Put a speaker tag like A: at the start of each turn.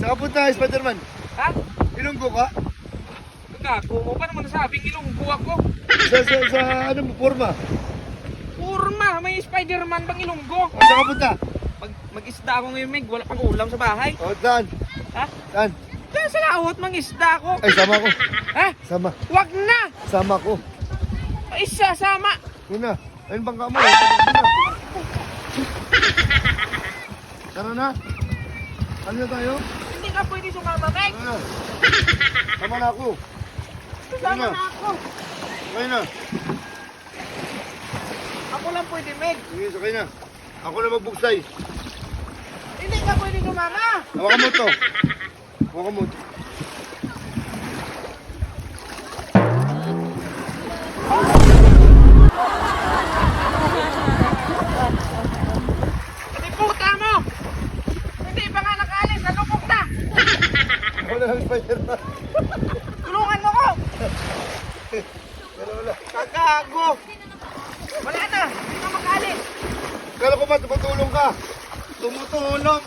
A: Saan ka punta, Spider-Man?
B: Ha?
A: Ilonggo ka?
B: Gago mo pa naman nasabing ilunggo ako.
A: Sa ano mo, forma?
B: Purma, may Spider-Man bang ilunggo?
A: Saan ka punta?
B: Mag-isda ako ngayon, Meg. Wala pang ulam sa bahay.
A: O, saan?
B: Ha?
A: Saan?
B: Kaya sa laot, mang-isda ako.
A: Ay, sama ko.
B: Ha?
A: Sama.
B: Wag na!
A: Sama ko.
B: Isa, sama.
A: Yun na. Ayun bang kamay? Tara na. Ano na tayo?
B: Hindi ka pwede sumama, Meg.
A: Tara na. Sama na ako.
B: Sumama na ako.
A: Sakay na.
B: Ako lang pwede, Meg.
A: Sige, sakay na. Ako na magbuksay.
B: Hindi ka pwede sumama.
A: Hawakan mo to. Hawakan mo.
B: Hindi puta mo. Hindi pa nga nakaalis. Ano puta?
A: Ako na lang, Spider-Man.
B: Tulungan mo ko.
A: Wala.
B: Kagago. Wala na. Hindi ka makaalis.
A: Kala ko ba tumutulong ka? Tumutulong.